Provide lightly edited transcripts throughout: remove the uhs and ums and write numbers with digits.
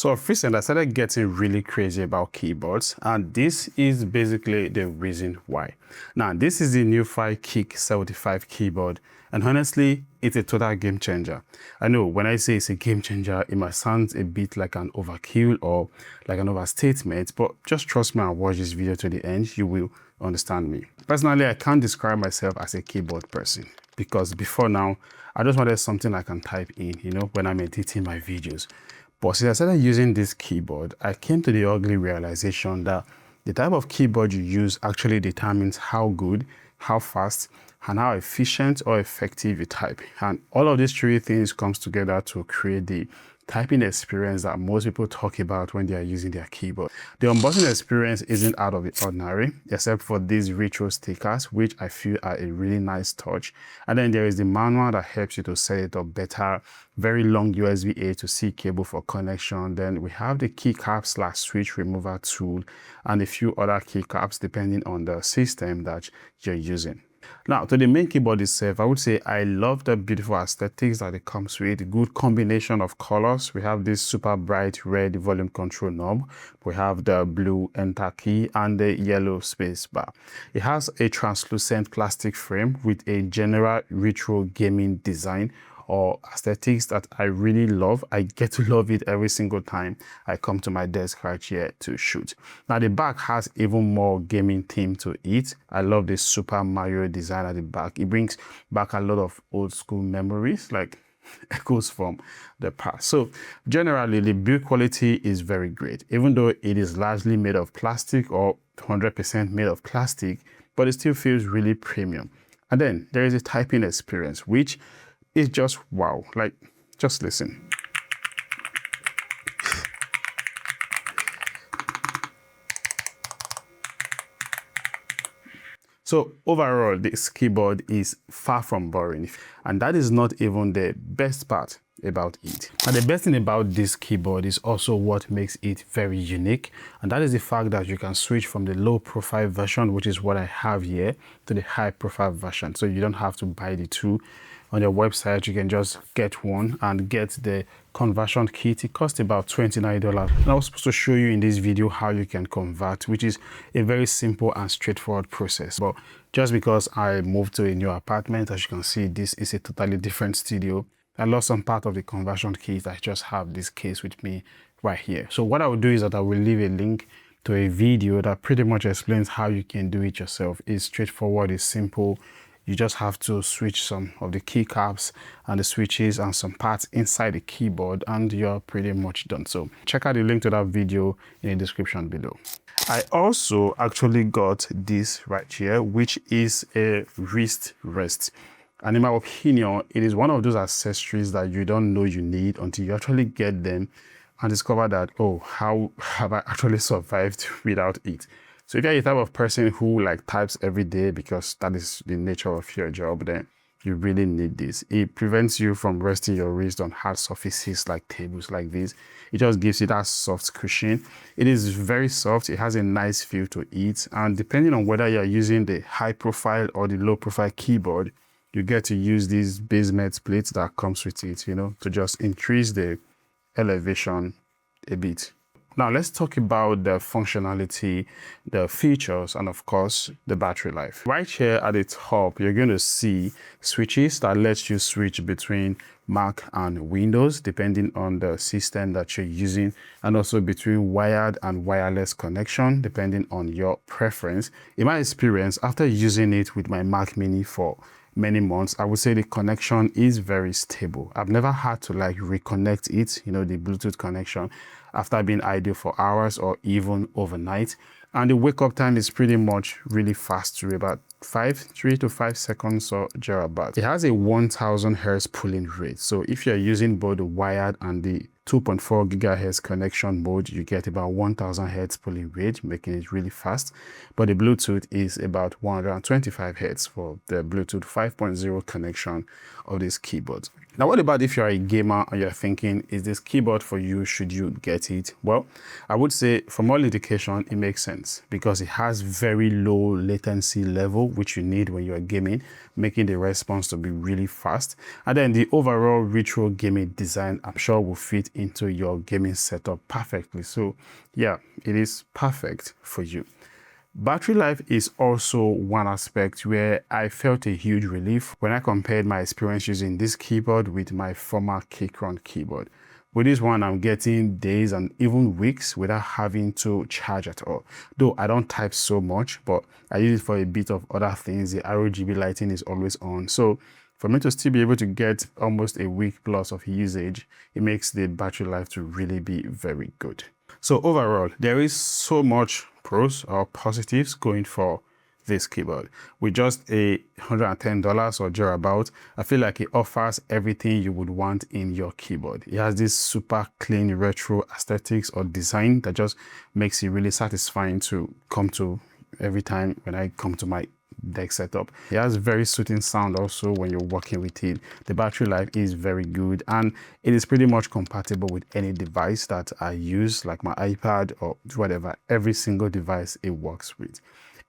So of recent, I started getting really crazy about keyboards, and this is basically the reason why. Now, this is the Nuphy Kick75 keyboard, and honestly, it's a total game changer. I know when I say it's a game changer, it might sound a bit like an overkill or like an overstatement, but just trust me and watch this video to the end, you will understand me. Personally, I can't describe myself as a keyboard person because before now, I just wanted something I can type in, when I'm editing my videos. But since I started using this keyboard, I came to the ugly realization that the type of keyboard you use actually determines how good, how fast, and how efficient or effective you type. And all of these three things comes together to create the typing experience that most people talk about when they are using their keyboard. The unboxing experience isn't out of the ordinary, except for these retro stickers, which I feel are a really nice touch. And then there is the manual that helps you to set it up better, very long USB-A to C cable for connection. Then we have the keycap / switch remover tool and a few other keycaps depending on the system that you're using. Now, to the main keyboard itself, I would say I love the beautiful aesthetics that it comes with. Good combination of colors. We have this super bright red volume control knob. We have the blue enter key and the yellow space bar. It has a translucent plastic frame with a general retro gaming design or aesthetics that I really love. I get to love it every single time I come to my desk right here to shoot. Now the back has even more gaming theme to it. I love this Super Mario design at the back. It brings back a lot of old school memories, like echoes from the past. So generally the build quality is very great, even though it is largely made of plastic or 100% made of plastic, but it still feels really premium. And then there is a typing experience, which is just wow. Like, just listen. So overall, this keyboard is far from boring, and that is not even the best part about it. And the best thing about this keyboard is also what makes it very unique, and that is the fact that you can switch from the low profile version, which is what I have here, to the high profile version. So you don't have to buy the two. On your website, you can just get one and get the conversion kit. It costs about $29. And I was supposed to show you in this video how you can convert, which is a very simple and straightforward process. But just because I moved to a new apartment, as you can see, this is a totally different studio. I lost some part of the conversion kit. I just have this case with me right here. So what I will do is that I will leave a link to a video that pretty much explains how you can do it yourself. It's straightforward, it's simple. You just have to switch some of the keycaps and the switches and some parts inside the keyboard and you're pretty much done. So check out the link to that video in the description below. I also actually got this right here, which is a wrist rest. And in my opinion, it is one of those accessories that you don't know you need until you actually get them and discover that, oh, how have I actually survived without it? So if you're the type of person who types every day because that is the nature of your job, then you really need this. It prevents you from resting your wrist on hard surfaces like tables like this. It just gives you that soft cushion. It is very soft. It has a nice feel to it. And depending on whether you're using the high profile or the low profile keyboard, you get to use these base metal plates that comes with it, to just increase the elevation a bit. Now let's talk about the functionality, the features, and of course, the battery life. Right here at the top, you're going to see switches that lets you switch between Mac and Windows, depending on the system that you're using, and also between wired and wireless connection, depending on your preference. In my experience, after using it with my Mac Mini for many months, I would say the connection is very stable. I've never had to reconnect it, the Bluetooth connection, after being idle for hours or even overnight. And the wake up time is pretty much really fast, to about 3 to 5 seconds or thereabout. It has a 1000 Hz pulling rate. So if you're using both the wired and the 2.4 gigahertz connection mode, you get about 1000 Hz pulling rate, making it really fast. But the Bluetooth is about 125 Hz for the Bluetooth 5.0 connection of this keyboard. Now, what about if you're a gamer and you're thinking, is this keyboard for you? Should you get it? Well, I would say from all indication, it makes sense because it has very low latency level, which you need when you're gaming, making the response to be really fast. And then the overall retro gaming design, I'm sure will fit into your gaming setup perfectly. So yeah, it is perfect for you. Battery life is also one aspect where I felt a huge relief when I compared my experience using this keyboard with my former Keychron keyboard. With this one, I'm getting days and even weeks without having to charge at all. Though I don't type so much, but I use it for a bit of other things. The RGB lighting is always on. So for me to still be able to get almost a week plus of usage, it makes the battery life to really be very good. So overall, there is so much pros or positives going for this keyboard. With just a $110 or thereabout, I feel like it offers everything you would want in your keyboard. It has this super clean retro aesthetics or design that just makes it really satisfying to come to every time when I come to my deck setup. It has very soothing sound also when you're working with it. The battery life is very good, and it is pretty much compatible with any device that I use, like my iPad or whatever. Every single device it works with.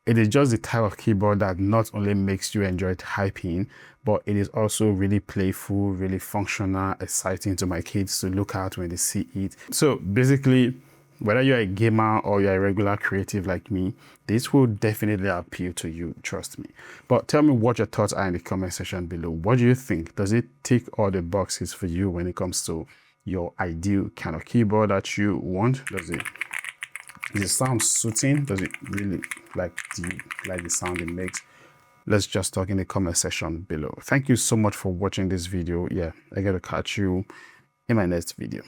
It is just the type of keyboard that not only makes you enjoy typing, but it is also really playful, really functional, exciting to my kids to look at when they see it. So basically, whether you're a gamer or you're a regular creative like me, this will definitely appeal to you, trust me. But tell me what your thoughts are in the comment section below. What do you think? Does it tick all the boxes for you when it comes to your ideal kind of keyboard that you want? Does it sound soothing? Does it really do you like the sound it makes? Let's just talk in the comment section below. Thank you so much for watching this video. Yeah, I gotta catch you in my next video.